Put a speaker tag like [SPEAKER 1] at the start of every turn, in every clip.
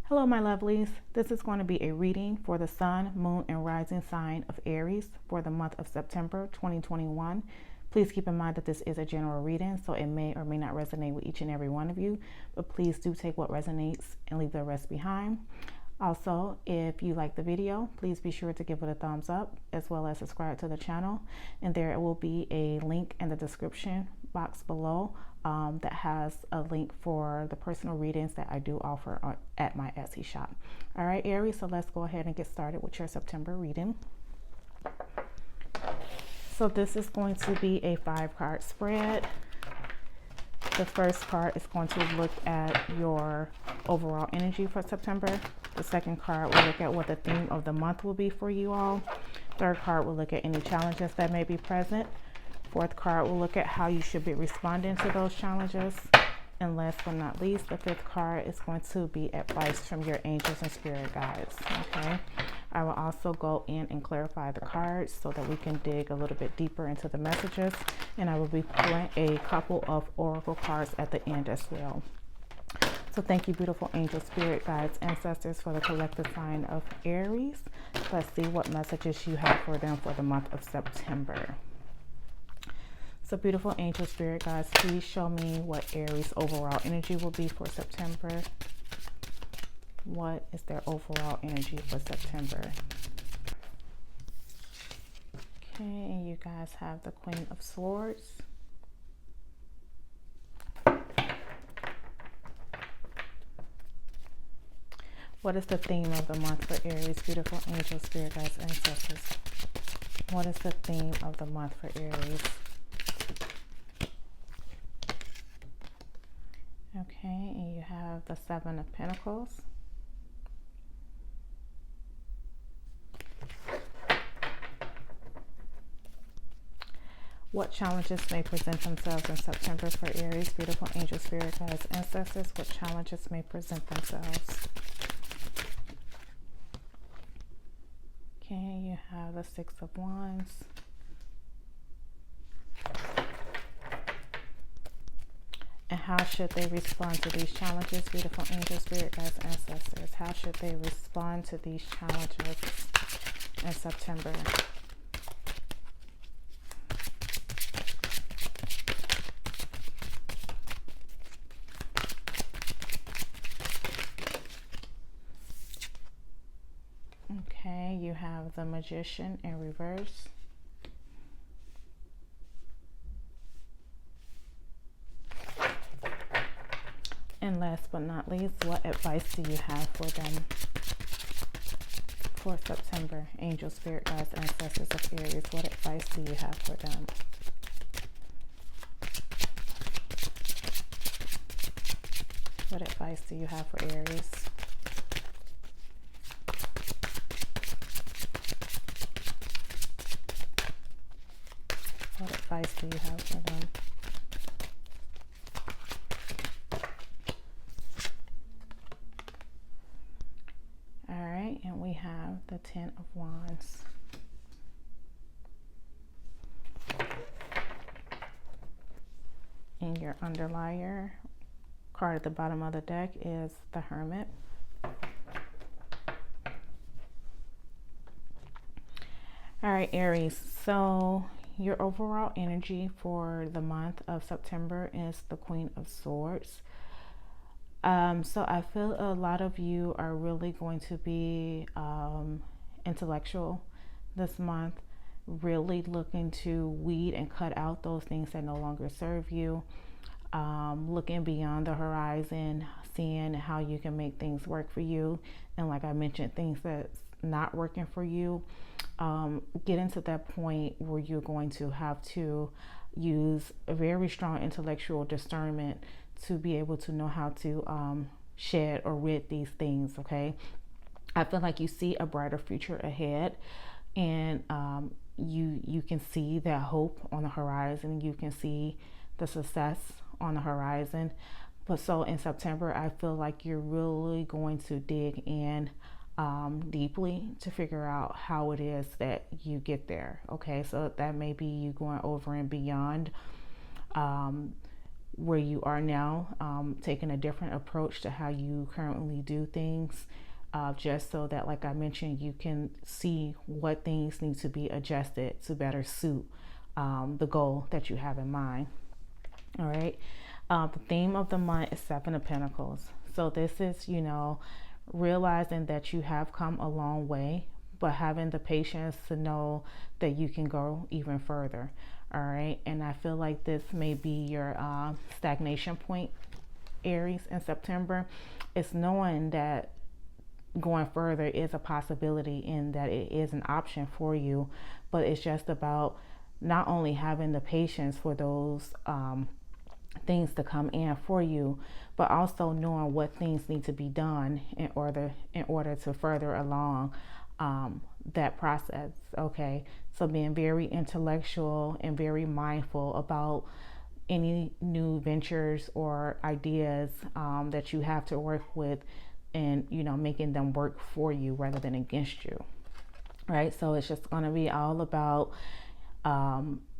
[SPEAKER 1] Hello, my lovelies. This is going to be a reading for the sun, moon, and rising sign of Aries for the month of September 2021. Please keep in mind that this is a general reading, so it may or may not resonate with each and every one of you, but please do take what resonates and leave the rest behind. Also, if you like the video, please be sure to give it a thumbs up as well as subscribe to the channel. And there will be a link in the description box below that has a link for the personal readings that I do offer at my Etsy shop. All right, Aries, so let's go ahead and get started with your September reading. So this is going to be a 5-card spread. The first card is going to look at your overall energy for September. The second card will look at what the theme of the month will be for you all. Third card will look at any challenges that may be present. Fourth card will look at how you should be responding to those challenges. And last but not least, the fifth card is going to be advice from your angels and spirit guides. Okay. I will also go in and clarify the cards so that we can dig a little bit deeper into the messages. And I will be pulling a couple of oracle cards at the end as well. So thank you, beautiful angel, spirit guides, ancestors, for the collective sign of Aries. Let's see what messages you have for them for the month of September. So beautiful angel, spirit guides, please show me what Aries overall energy will be for September. What is their overall energy for September? Okay, and you guys have the Queen of Swords. What is the theme of the month for Aries, beautiful angel, spirit guides, ancestors? What is the theme of the month for Aries? Okay, and you have the Seven of Pentacles. What challenges may present themselves in September for Aries, beautiful angel, spirit guides, ancestors? What challenges may present themselves? Okay, you have the Six of Wands. And how should they respond to these challenges, beautiful angels, spirit guides, ancestors? How should they respond to these challenges in September? Okay, you have the Magician in reverse. And last but not least, what advice do you have for them for September? Angel, spirit guides, ancestors of Aries, what advice do you have for them? What advice do you have for Aries? What advice do you have for them? And we have the Ten of Wands. And your underlier card at the bottom of the deck is the Hermit. All right, Aries. So your overall energy for the month of September is the Queen of Swords. So I feel a lot of you are really going to be intellectual this month, really looking to weed and cut out those things that no longer serve you, looking beyond the horizon, seeing how you can make things work for you. And like I mentioned, things that's not working for you, getting to that point where you're going to have to use a very strong intellectual discernment to be able to know how to shed or rid these things. Okay, I feel like you see a brighter future ahead, and you can see that hope on the horizon. You can see the success on the horizon. But so in September, I feel like you're really going to dig in deeply to figure out how it is that you get there. Okay, so that may be you going over and beyond where you are now, taking a different approach to how you currently do things, just so that, like I mentioned, you can see what things need to be adjusted to better suit the goal that you have in mind. All right. The theme of the month is Seven of Pentacles. So this is, realizing that you have come a long way, but having the patience to know that you can go even further. All right. And I feel like this may be your stagnation point, Aries, in September. It's knowing that going further is a possibility and that it is an option for you, but it's just about not only having the patience for those things to come in for you, but also knowing what things need to be done in order to further along that process. Okay, so being very intellectual and very mindful about any new ventures or ideas that you have to work with, and making them work for you rather than against you. Right, so it's just going to be all about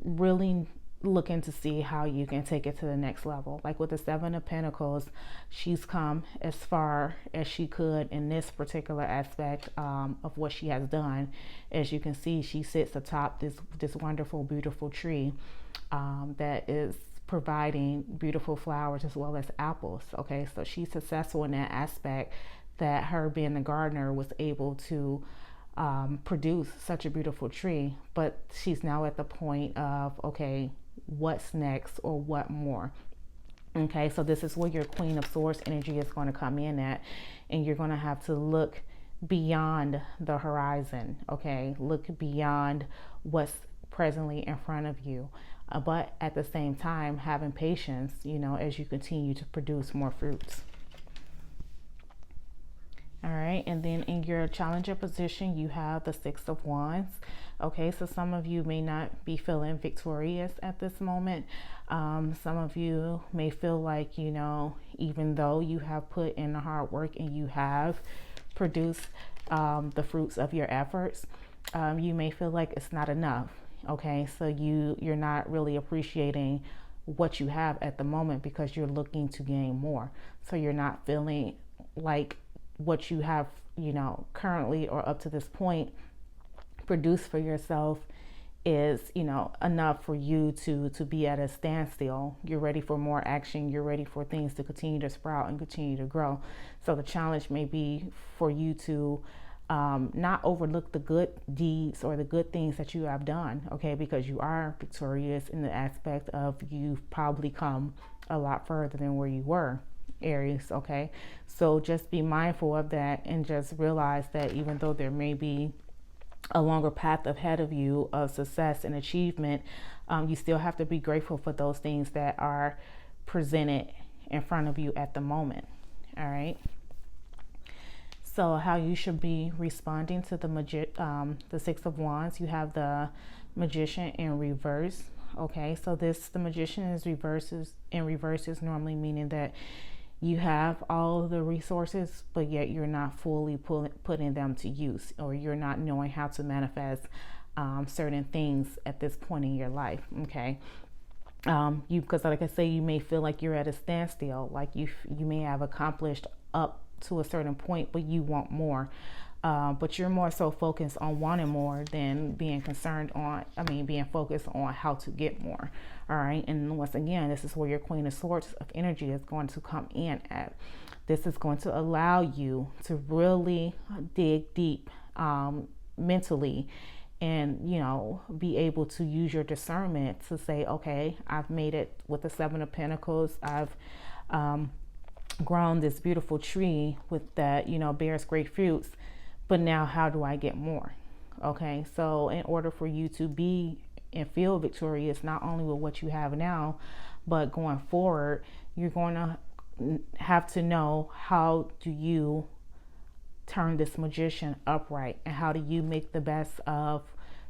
[SPEAKER 1] really looking to see how you can take it to the next level. Like with the Seven of Pentacles, she's come as far as she could in this particular aspect of what she has done. As you can see, she sits atop this wonderful, beautiful tree that is providing beautiful flowers as well as apples. Okay, so she's successful in that aspect, that her being a gardener was able to produce such a beautiful tree. But she's now at the point of, okay, what's next, or what more? Okay, so this is where your Queen of Swords energy is going to come in at, and you're going to have to look beyond the horizon. Okay, look beyond what's presently in front of you, but at the same time having patience, as you continue to produce more fruits. All right, and then in your challenger position, you have the Six of Wands. Okay, so some of you may not be feeling victorious at this moment. Some of you may feel like, even though you have put in the hard work and you have produced the fruits of your efforts, you may feel like it's not enough. Okay, so you're not really appreciating what you have at the moment because you're looking to gain more. So you're not feeling like what you have, currently or up to this point produced for yourself is, enough for you to be at a standstill. You're ready for more action. You're ready for things to continue to sprout and continue to grow. So the challenge may be for you to not overlook the good deeds or the good things that you have done, okay, because you are victorious in the aspect of you've probably come a lot further than where you were, Aries. Okay, so just be mindful of that and just realize that even though there may be a longer path ahead of you of success and achievement, you still have to be grateful for those things that are presented in front of you at the moment. All right, so how you should be responding to the Six of Wands, you have the Magician in reverse. Okay, so the Magician is in reverse is normally meaning that you have all of the resources, but yet you're not fully putting them to use, or you're not knowing how to manifest certain things at this point in your life. Okay, because like I say, you may feel like you're at a standstill, like you may have accomplished up to a certain point, but you want more. But you're more so focused on wanting more than being being focused on how to get more. All right, and once again, this is where your Queen of Swords of energy is going to come in at. This is going to allow you to really dig deep mentally, and be able to use your discernment to say, okay, I've made it with the Seven of Pentacles. I've grown this beautiful tree with that bears great fruits, but now how do I get more? Okay, so in order for you to be and feel victorious, not only with what you have now, but going forward, you're going to have to know, how do you turn this Magician upright, and how do you make the best of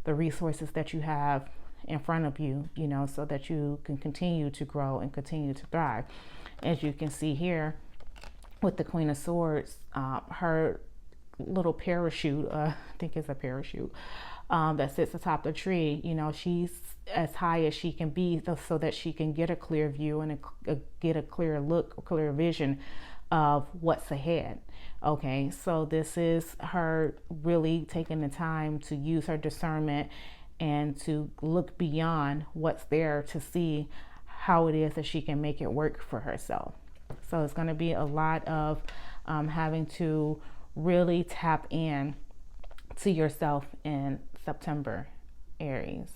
[SPEAKER 1] the resources that you have in front of you, so that you can continue to grow and continue to thrive. As you can see here with the Queen of Swords, her little parachute, I think it's a parachute, that sits atop the tree. You know, she's as high as she can be so that she can get a clear view and get a clear look, a clear vision of what's ahead. Okay, so this is her really taking the time to use her discernment and to look beyond what's there to see how it is that she can make it work for herself. So it's going to be a lot of having to really tap in to yourself in September, Aries.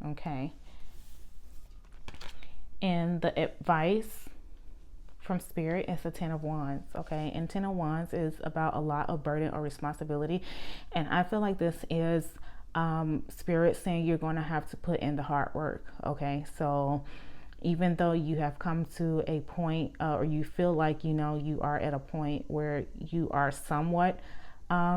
[SPEAKER 1] Okay. And the advice from Spirit is the Ten of Wands. Okay. And Ten of Wands is about a lot of burden or responsibility. And I feel like this is Spirit saying you're going to have to put in the hard work. Okay. So even though you have come to a point or you feel like, you know, you are at a point where you are somewhat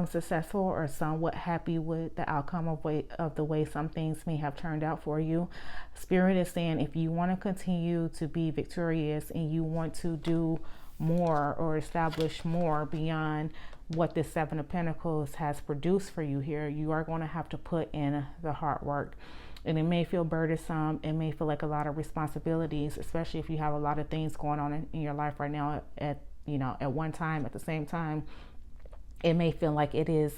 [SPEAKER 1] successful or somewhat happy with the outcome of the way some things may have turned out for you, Spirit is saying if you want to continue to be victorious and you want to do more or establish more beyond what this Seven of Pentacles has produced for you here, you are going to have to put in the hard work. And it may feel burdensome. It may feel like a lot of responsibilities, especially if you have a lot of things going on in your life right now at one time, at the same time. It may feel like it is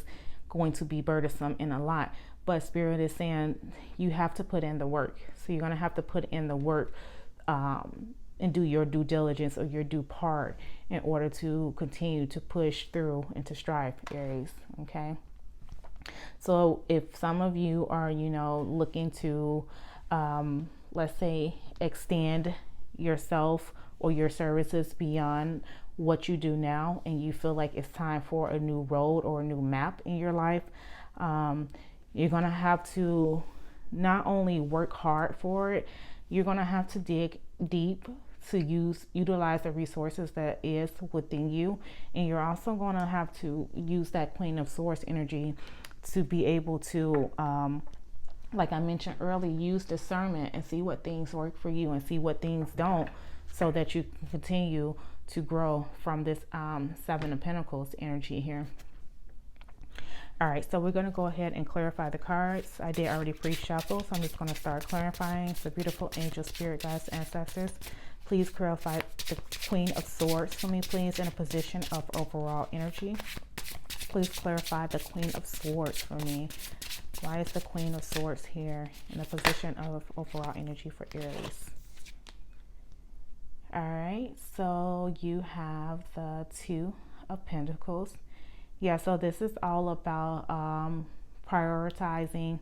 [SPEAKER 1] going to be burdensome and a lot, but Spirit is saying you have to put in the work. So you're going to have to put in the work and do your due diligence or your due part in order to continue to push through and to strive, Aries. Okay. So if some of you are, you know, looking to, let's say, extend yourself or your services beyond what you do now, and you feel like it's time for a new road or a new map in your life, you're going to have to not only work hard for it, you're going to have to dig deep to utilize the resources that is within you. And you're also going to have to use that Queen of Swords energy to be able to, like I mentioned earlier, use discernment and see what things work for you and see what things don't, so that you can continue to grow from this Seven of Pentacles energy here. All right, so we're going to go ahead and clarify the cards. I did already pre-shuffle, so I'm just going to start clarifying. So beautiful angel, spirit guides, ancestors, please clarify the Queen of Swords for me, please, in a position of overall energy. Please clarify the Queen of Swords for me. Why is the Queen of Swords here in a position of overall energy for Aries? All right, so you have the Two of Pentacles. Yeah, so this is all about prioritizing,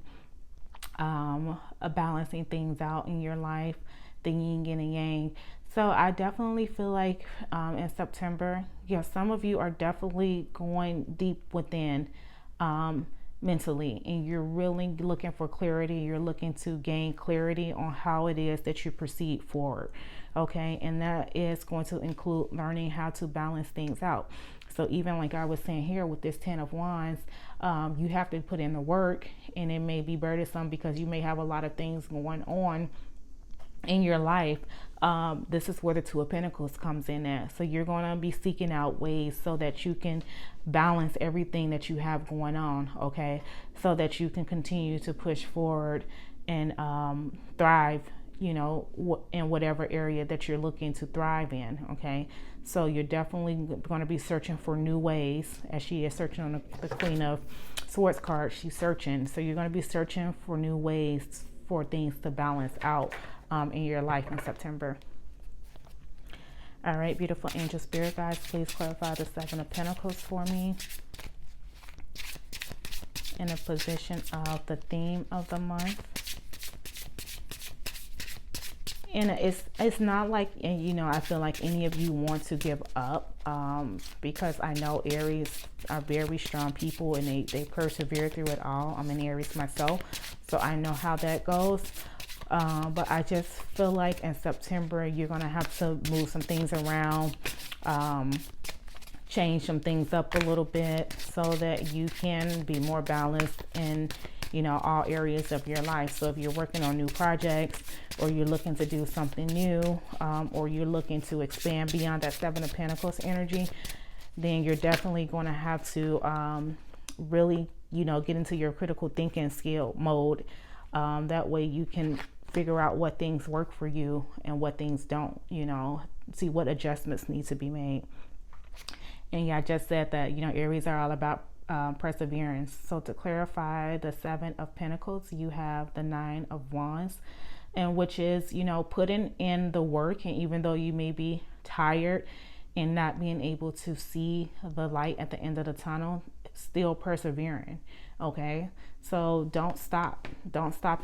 [SPEAKER 1] balancing things out in your life, the yin and the yang. So I definitely feel like in September, yeah, some of you are definitely going deep within mentally, and you're really looking for clarity. You're looking to gain clarity on how it is that you proceed forward. Okay, and that is going to include learning how to balance things out. So even like I was saying here with this Ten of Wands, you have to put in the work, and it may be burdensome because you may have a lot of things going on in your life. This is where the Two of Pentacles comes in at. So you're going to be seeking out ways so that you can balance everything that you have going on, okay, so that you can continue to push forward and thrive, you know, in whatever area that you're looking to thrive in. Okay, so you're definitely going to be searching for new ways, as she is searching on the Queen of Swords card. She's searching, so you're going to be searching for new ways for things to balance out in your life in September. All right, beautiful angel spirit guides, please clarify the Seven of Pentacles for me in a position of the theme of the month. And it's not like, you know, I feel like any of you want to give up, because I know Aries are very strong people, and they persevere through it all. I'm an Aries myself, so I know how that goes. But I just feel like in September, you're going to have to move some things around, change some things up a little bit so that you can be more balanced in, you know, all areas of your life. So if you're working on new projects, or you're looking to do something new, or you're looking to expand beyond that Seven of Pentacles energy, then you're definitely going to have to really you know, get into your critical thinking skill mode. That way you can figure out what things work for you and what things don't, you know, see what adjustments need to be made. And yeah, I just said that, you know, Aries are all about perseverance. So to clarify the 7 of Pentacles, you have the 9 of Wands, and which is, you know, putting in the work. And even though you may be tired and not being able to see the light at the end of the tunnel, still persevering. Okay, so don't stop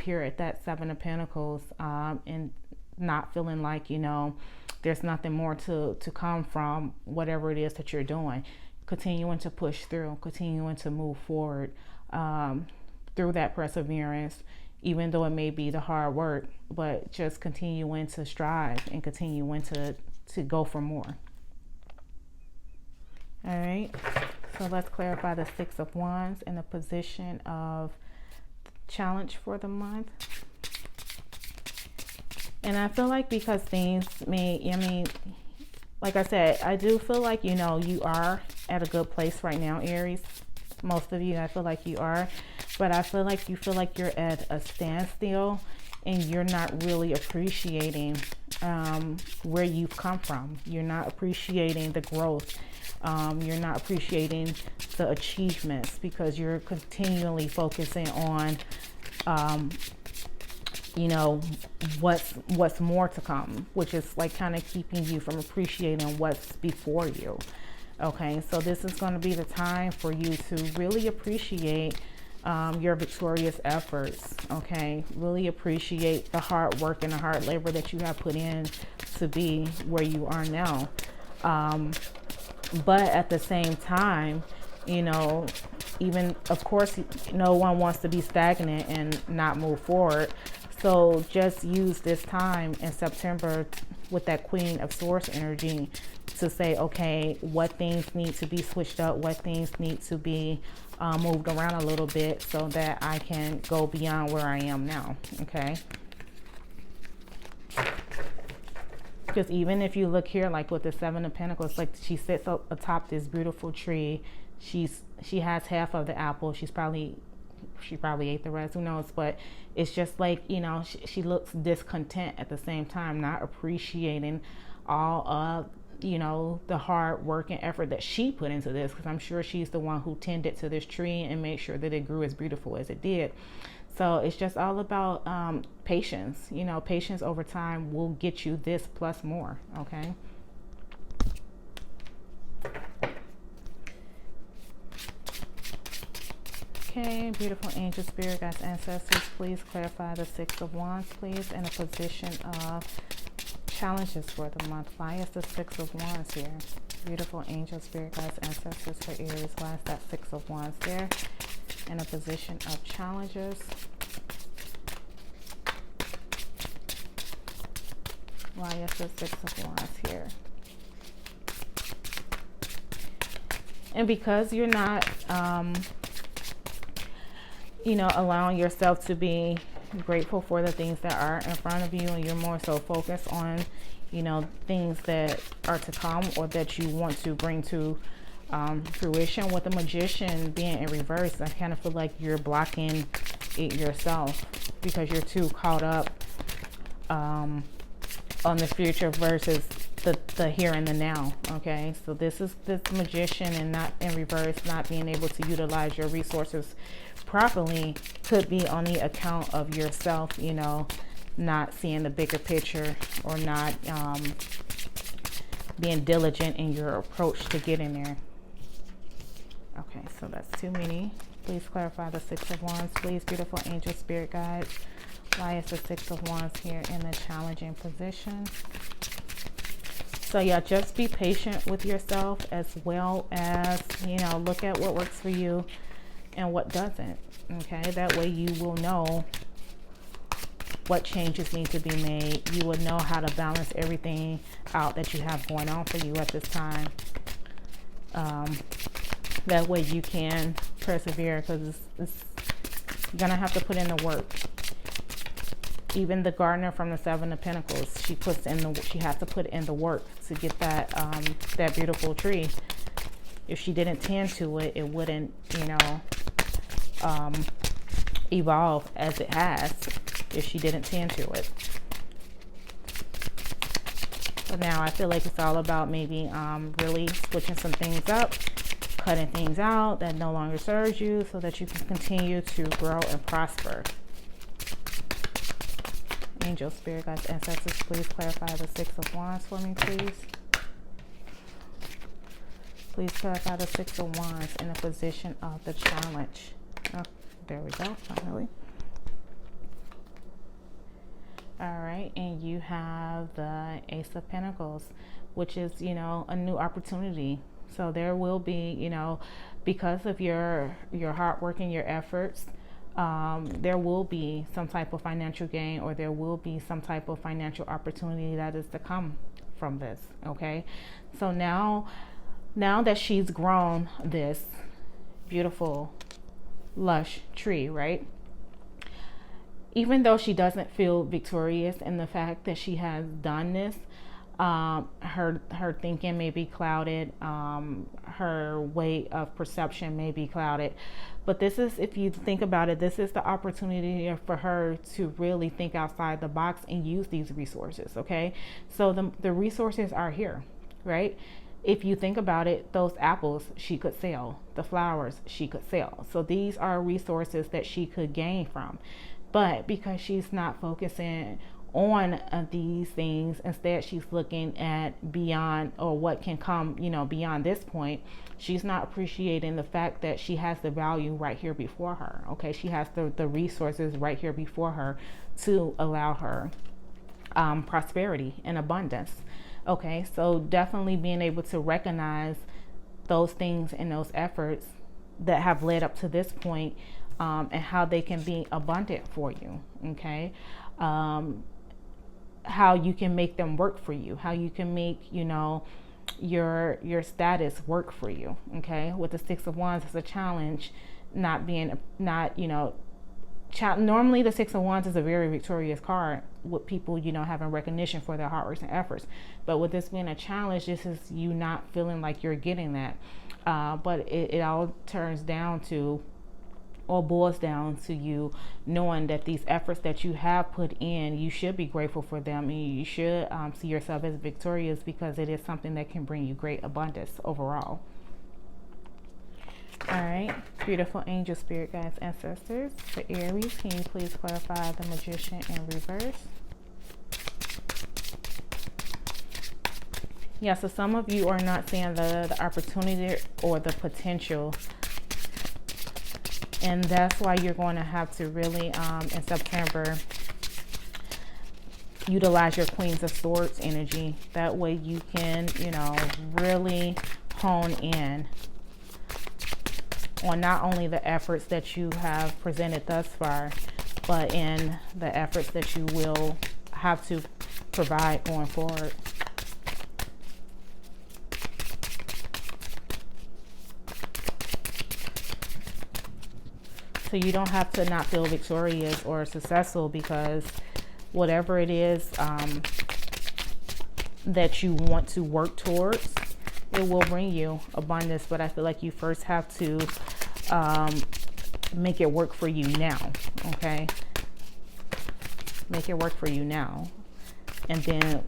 [SPEAKER 1] here at that 7 of Pentacles, and not feeling like, you know, there's nothing more to come from whatever it is that you're doing. Continuing to push through, continuing to move forward through that perseverance, even though it may be the hard work, but just continuing to strive and continuing to go for more. All right, so let's clarify the 6 of Wands and the position of challenge for the month. And I feel like because things may, I mean, like I said, I do feel like, you know, you are at a good place right now, Aries. Most of you, I feel like you are. But I feel like you feel like you're at a standstill and you're not really appreciating where you've come from. You're not appreciating the growth. You're not appreciating the achievements because you're continually focusing on you know, what's more to come, which is like kind of keeping you from appreciating what's before you. Okay, so this is going to be the time for you to really appreciate your victorious efforts. Okay, really appreciate the hard work and the hard labor that you have put in to be where you are now. But at the same time, you know, even, of course, no one wants to be stagnant and not move forward. So just use this time in September with that Queen of Swords energy to say, okay, what things need to be switched up, what things need to be moved around a little bit so that I can go beyond where I am now. Okay. Because even if you look here, like with the 7 of Pentacles, like she sits up atop this beautiful tree. She has half of the apple. She probably ate the rest, who knows, but it's just like, you know, she looks discontent at the same time, not appreciating all of, you know, the hard work and effort that she put into this, because I'm sure she's the one who tended to this tree and made sure that it grew as beautiful as it did. So it's just all about patience. You know, patience over time will get you this plus more. Okay. Okay, beautiful angel, spirit guides, ancestors, please clarify the 6 of Wands, please, in a position of challenges for the month. Why is the 6 of Wands here? Beautiful angel, spirit guides, ancestors for Aries. Why is that 6 of Wands there? In a position of challenges. Why is the 6 of Wands here? And because you're not you know, allowing yourself to be grateful for the things that are in front of you, and you're more so focused on, you know, things that are to come or that you want to bring to fruition. With the Magician being in reverse, I kind of feel like you're blocking it yourself because you're too caught up on the future versus the here and the now. Okay, so this Magician and not in reverse, not being able to utilize your resources properly could be on the account of yourself, you know, not seeing the bigger picture or not being diligent in your approach to getting there. Okay, so that's too many. Please clarify the 6 of Wands, please, beautiful angel, spirit guides. Why is the 6 of Wands here in a challenging position? So yeah, just be patient with yourself, as well as, you know, look at what works for you and what doesn't. Okay, that way you will know what changes need to be made. You will know how to balance everything out that you have going on for you at this time. That way you can persevere, because you're gonna have to put in the work. Even the gardener from the 7 of Pentacles, she has to put in the work to get that that beautiful tree. If she didn't tend to it, it wouldn't, you know, evolve as it has if she didn't tend to it. But now I feel like it's all about maybe really switching some things up, cutting things out that no longer serves you so that you can continue to grow and prosper. Angel, spirit guides, ancestors, please clarify the Six of Wands for me, please. Please clarify the Six of Wands in the position of the challenge. Oh, there we go, finally. All right, and you have the Ace of Pentacles, which is, you know, a new opportunity. So there will be, you know, because of your hard work and your efforts, there will be some type of financial gain, or there will be some type of financial opportunity that is to come from this. Okay, so now that she's grown this beautiful lush tree, right, even though she doesn't feel victorious in the fact that she has done this, her thinking may be clouded, her way of perception may be clouded. But this is, if you think about it, this is the opportunity for her to really think outside the box and use these resources. Okay, so the resources are here, right? If you think about it, those apples she could sell, the flowers she could sell. So these are resources that she could gain from. But because she's not focusing on these things, instead she's looking at beyond, or what can come, you know, beyond this point. She's not appreciating the fact that she has the value right here before her. Okay, she has the resources right here before her to allow her prosperity and abundance. Okay, so definitely being able to recognize those things and those efforts that have led up to this point, and how they can be abundant for you. Okay, how you can make them work for you, how you can make, you know, your status work for you. Okay, with the Six of Wands, it's a challenge, normally the Six of Wands is a very victorious card with people, you know, having recognition for their hard work and efforts. But with this being a challenge, this is you not feeling like you're getting that. But it all turns down to, or boils down to, you knowing that these efforts that you have put in, you should be grateful for them, and you should see yourself as victorious, because it is something that can bring you great abundance overall. All right, beautiful angel, spirit guides, ancestors. For Aries, can you please clarify the Magician in reverse? Yeah, so some of you are not seeing the opportunity or the potential, and that's why you're going to have to really, in September, utilize your Queens of Swords energy. That way you can, you know, really hone in on not only the efforts that you have presented thus far, but in the efforts that you will have to provide going forward. So you don't have to not feel victorious or successful, because whatever it is that you want to work towards, it will bring you abundance. But I feel like you first have to make it work for you now. Okay, make it work for you now, and then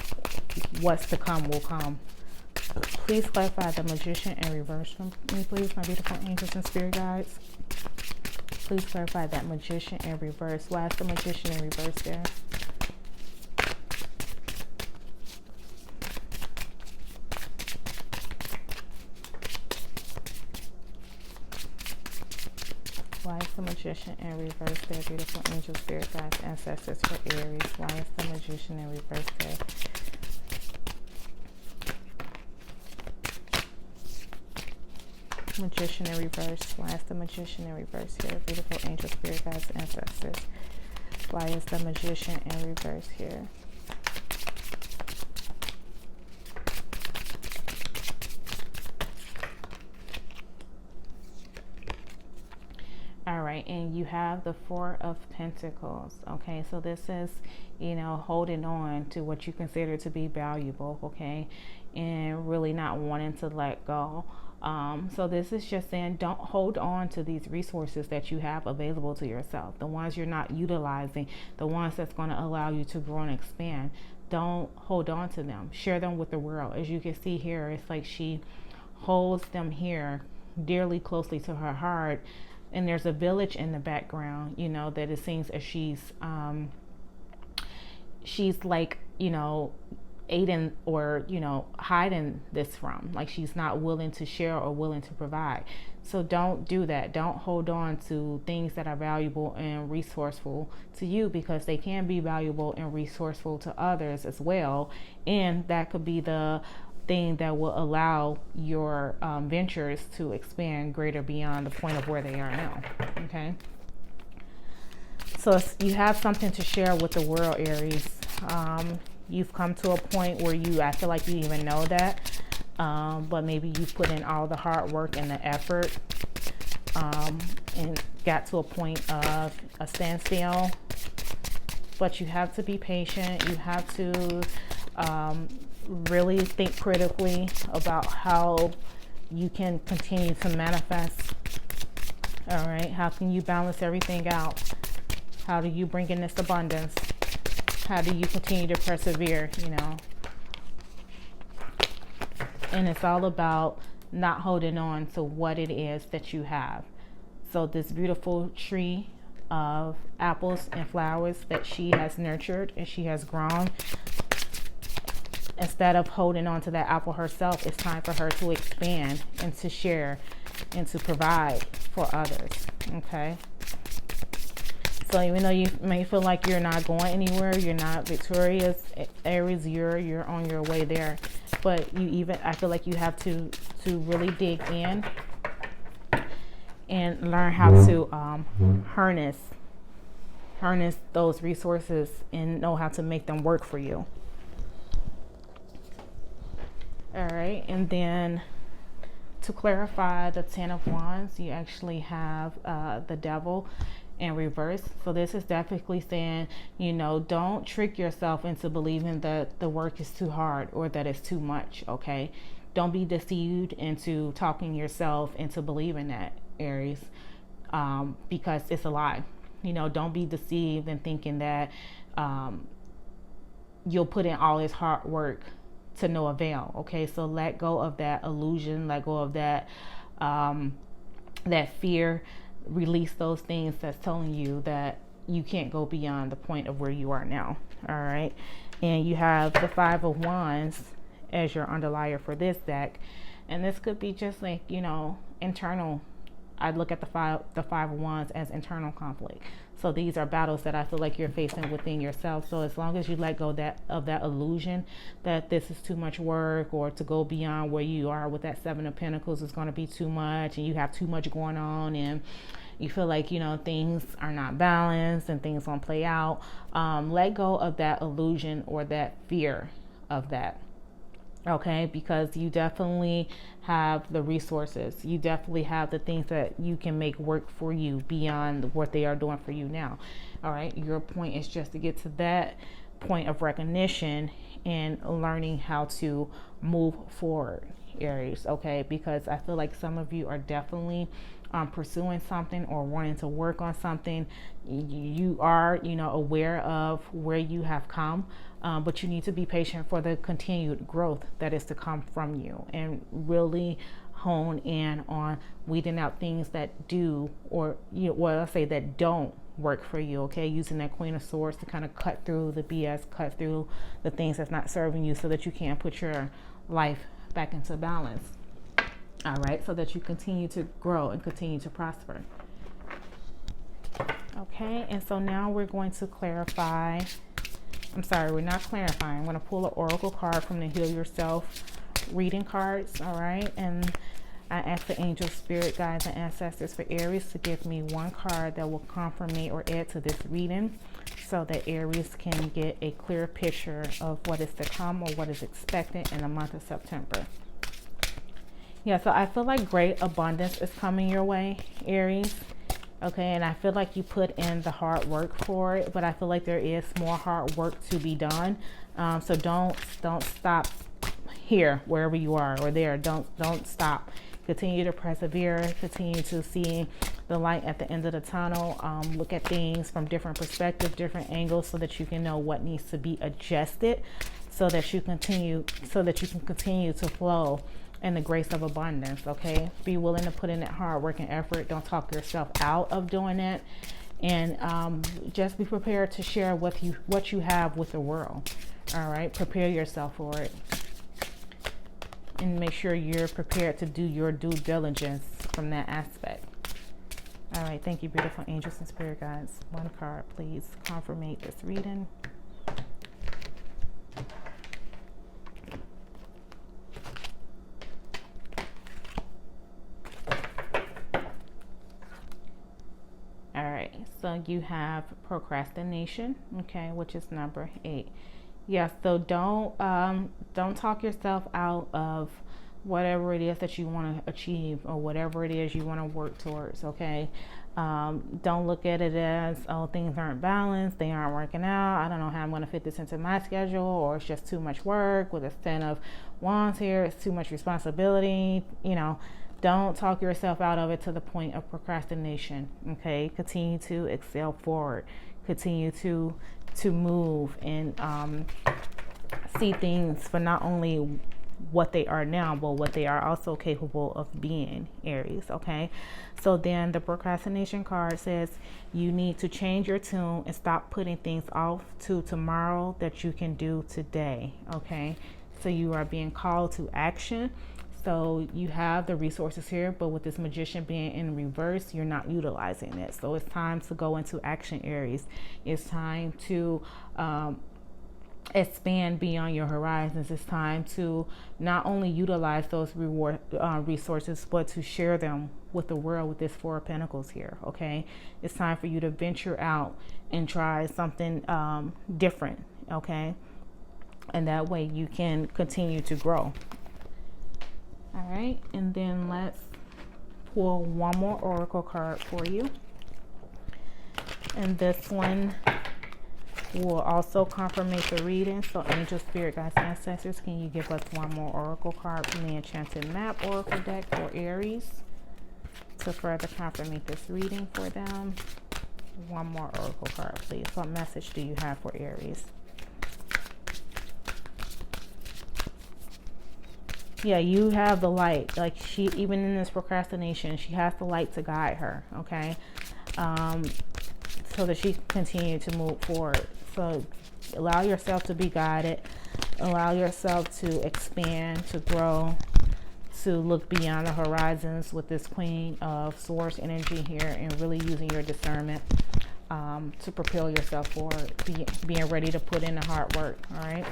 [SPEAKER 1] what's to come will come. Please clarify the Magician in reverse for me, please, my beautiful angels and spirit guides. Please clarify that Magician in reverse. Why is the Magician in reverse there? Why is the Magician in reverse there? Beautiful angel, spirit guides, ancestors for Aries. Why is the Magician in reverse there? Magician in reverse. Why is the Magician in reverse here? Beautiful angel, spirit guides, ancestors. Why is the Magician in reverse here? All right, and you have the Four of Pentacles. Okay, so this is, you know, holding on to what you consider to be valuable, okay, and really not wanting to let go So this is just saying, don't hold on to these resources that you have available to yourself, the ones you're not utilizing, the ones that's going to allow you to grow and expand. Don't hold on to them. Share them with the world. As you can see here, it's like she holds them here dearly closely to her heart, and there's a village in the background, you know, that it seems as she's like, you know, aiding or, you know, hiding this from, like she's not willing to share or willing to provide. So don't do that. Don't hold on to things that are valuable and resourceful to you, because they can be valuable and resourceful to others as well, and that could be the thing that will allow your ventures to expand greater beyond the point of where they are now. Okay, so you have something to share with the world, Aries. You've come to a point where I feel like you even know that, but maybe you've put in all the hard work and the effort, and got to a point of a standstill. But you have to be patient. You have to really think critically about how you can continue to manifest. All right, how can you balance everything out? How do you bring in this abundance? How do you continue to persevere, you know? And it's all about not holding on to what it is that you have. So this beautiful tree of apples and flowers that she has nurtured and she has grown, instead of holding on to that apple herself, it's time for her to expand and to share and to provide for others. Okay, so even though you may feel like you're not going anywhere, you're not victorious, Aries, you're on your way there. But I feel like you have to really dig in and learn how to harness those resources and know how to make them work for you. All right, and then to clarify the 10 of Wands, you actually have the Devil in reverse. So this is definitely saying, you know, don't trick yourself into believing that the work is too hard or that it's too much. Okay, don't be deceived into talking yourself into believing that, Aries, because it's a lie. You know, don't be deceived in thinking that you'll put in all this hard work to no avail. Okay, so let go of that illusion, let go of that that fear. Release those things that's telling you that you can't go beyond the point of where you are now. All right, and you have the 5 of Wands as your underlier for this deck, and this could be just like, you know, internal. I'd look at the five of Wands as internal conflict. So these are battles that I feel like you're facing within yourself. So as long as you let go of that illusion that this is too much work, or to go beyond where you are with that 7 of Pentacles is going to be too much, and you have too much going on, and you feel like, you know, things are not balanced and things won't play out, let go of that illusion or that fear of that. Okay, because you definitely have the resources. You definitely have the things that you can make work for you beyond what they are doing for you now. All right, your point is just to get to that point of recognition and learning how to move forward, Aries. Okay, because I feel like some of you are definitely pursuing something or wanting to work on something. You are, you know, aware of where you have come, but you need to be patient for the continued growth that is to come from you, and really hone in on weeding out things that do, or, you know, well, I'll say that don't work for you. Okay, using that Queen of Swords to kind of cut through the BS, cut through the things that's not serving you, so that you can put your life back into balance. All right, so that you continue to grow and continue to prosper. Okay, and so now we're going to clarify. I'm sorry, we're not clarifying. I'm going to pull an oracle card from the Heal Yourself reading cards. All right, and I ask the angel, spirit guides, and ancestors for Aries to give me one card that will confirm or add to this reading, so that Aries can get a clear picture of what is to come or what is expected in the month of September. Yeah, so I feel like great abundance is coming your way, Aries. Okay, and I feel like you put in the hard work for it, but I feel like there is more hard work to be done. So don't stop here, wherever you are, or there. Don't stop. Continue to persevere, continue to see the light at the end of the tunnel. Look at things from different perspectives, different angles, so that you can know what needs to be adjusted, so that you can continue to flow in the grace of abundance. Okay, be willing to put in that hard work and effort. Don't talk yourself out of doing it, and just be prepared to share what you have with the world. All right, prepare yourself for it, and make sure you're prepared to do your due diligence from that aspect. All right, thank you, beautiful angels and spirit guides. One card, please, confirmate this reading. All right, so you have procrastination, okay, which is number 8. Yes, so don't talk yourself out of whatever it is that you want to achieve, or whatever it is you want to work towards. Okay, don't look at it as, oh, things aren't balanced, they aren't working out, I don't know how I'm going to fit this into my schedule, or it's just too much work with a 10 of wands here, it's too much responsibility. You know, don't talk yourself out of it to the point of procrastination. Okay, continue to excel forward, continue to move and see things for not only what they are now, but what they are also capable of being, Aries. Okay, so then the procrastination card says you need to change your tune and stop putting things off to tomorrow that you can do today. Okay, so you are being called to action. So you have the resources here, but with this Magician being in reverse, you're not utilizing it. So it's time to go into action, Aries. It's time to expand beyond your horizons. It's time to not only utilize those resources, but to share them with the world with this 4 of Pentacles here. Okay, it's time for you to venture out and try something different. Okay, and that way you can continue to grow. All right, and then let's pull one more oracle card for you, and this one will also confirmate the reading. So angel, spirit guides, ancestors, can you give us one more oracle card from the Enchanted Map oracle deck for Aries to further confirmate this reading for them? One more oracle card, please. What message do you have for Aries? Yeah, you have the light. Like, she, even in this procrastination, she has the light to guide her. Okay, so that she can continue to move forward. So allow yourself to be guided, allow yourself to expand, to grow, to look beyond the horizons with this Queen of Swords energy here, and really using your discernment to propel yourself forward, being ready to put in the hard work. All right,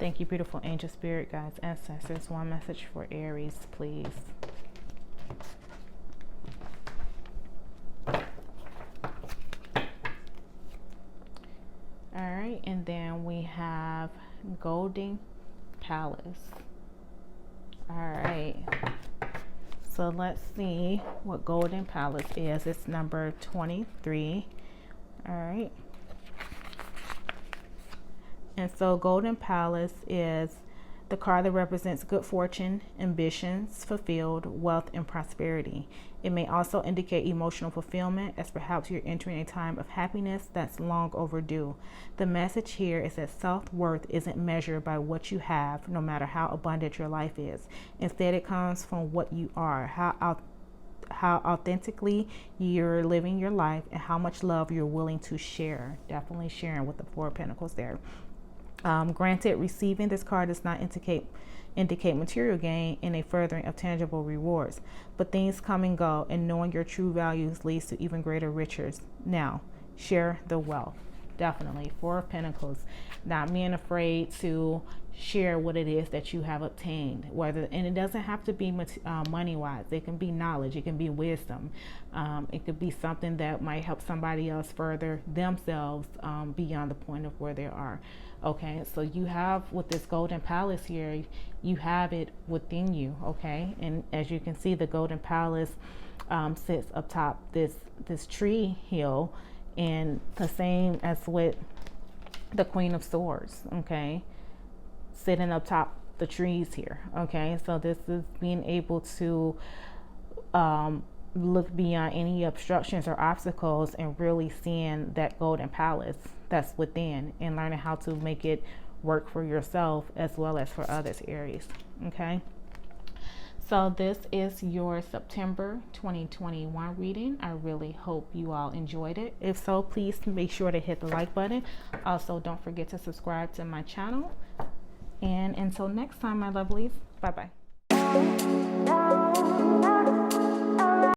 [SPEAKER 1] thank you, beautiful angel, spirit guides, ancestors. One message for Aries, please. All right, and then we have Golden Palace. All right, so let's see what Golden Palace is. It's number 23. All right, and so Golden Palace is the card that represents good fortune, ambitions fulfilled, wealth, and prosperity. It may also indicate emotional fulfillment, as perhaps you're entering a time of happiness that's long overdue. The message here is that self-worth isn't measured by what you have, no matter how abundant your life is. Instead, it comes from what you are, how authentically you're living your life, and how much love you're willing to share. Definitely sharing with the 4 of Pentacles there. Granted, receiving this card does not indicate material gain in a furthering of tangible rewards, but things come and go, and knowing your true values leads to even greater riches. Now, share the wealth. Definitely 4 of Pentacles, not being afraid to share what it is that you have obtained, and it doesn't have to be money wise. It can be knowledge, it can be wisdom, it could be something that might help somebody else further themselves beyond the point of where they are. Okay, so you have, with this Golden Palace here, you have it within you. Okay, and as you can see, the Golden Palace sits up top this tree hill, and the same as with the Queen of Swords. Okay, sitting up top the trees here. Okay, so this is being able to look beyond any obstructions or obstacles and really seeing that golden palace that's within and learning how to make it work for yourself as well as for others, Aries. Okay, so this is your September 2021 reading. I really hope you all enjoyed it. If so, please make sure to hit the like button. Also, don't forget to subscribe to my channel. And until next time, my lovelies, bye-bye.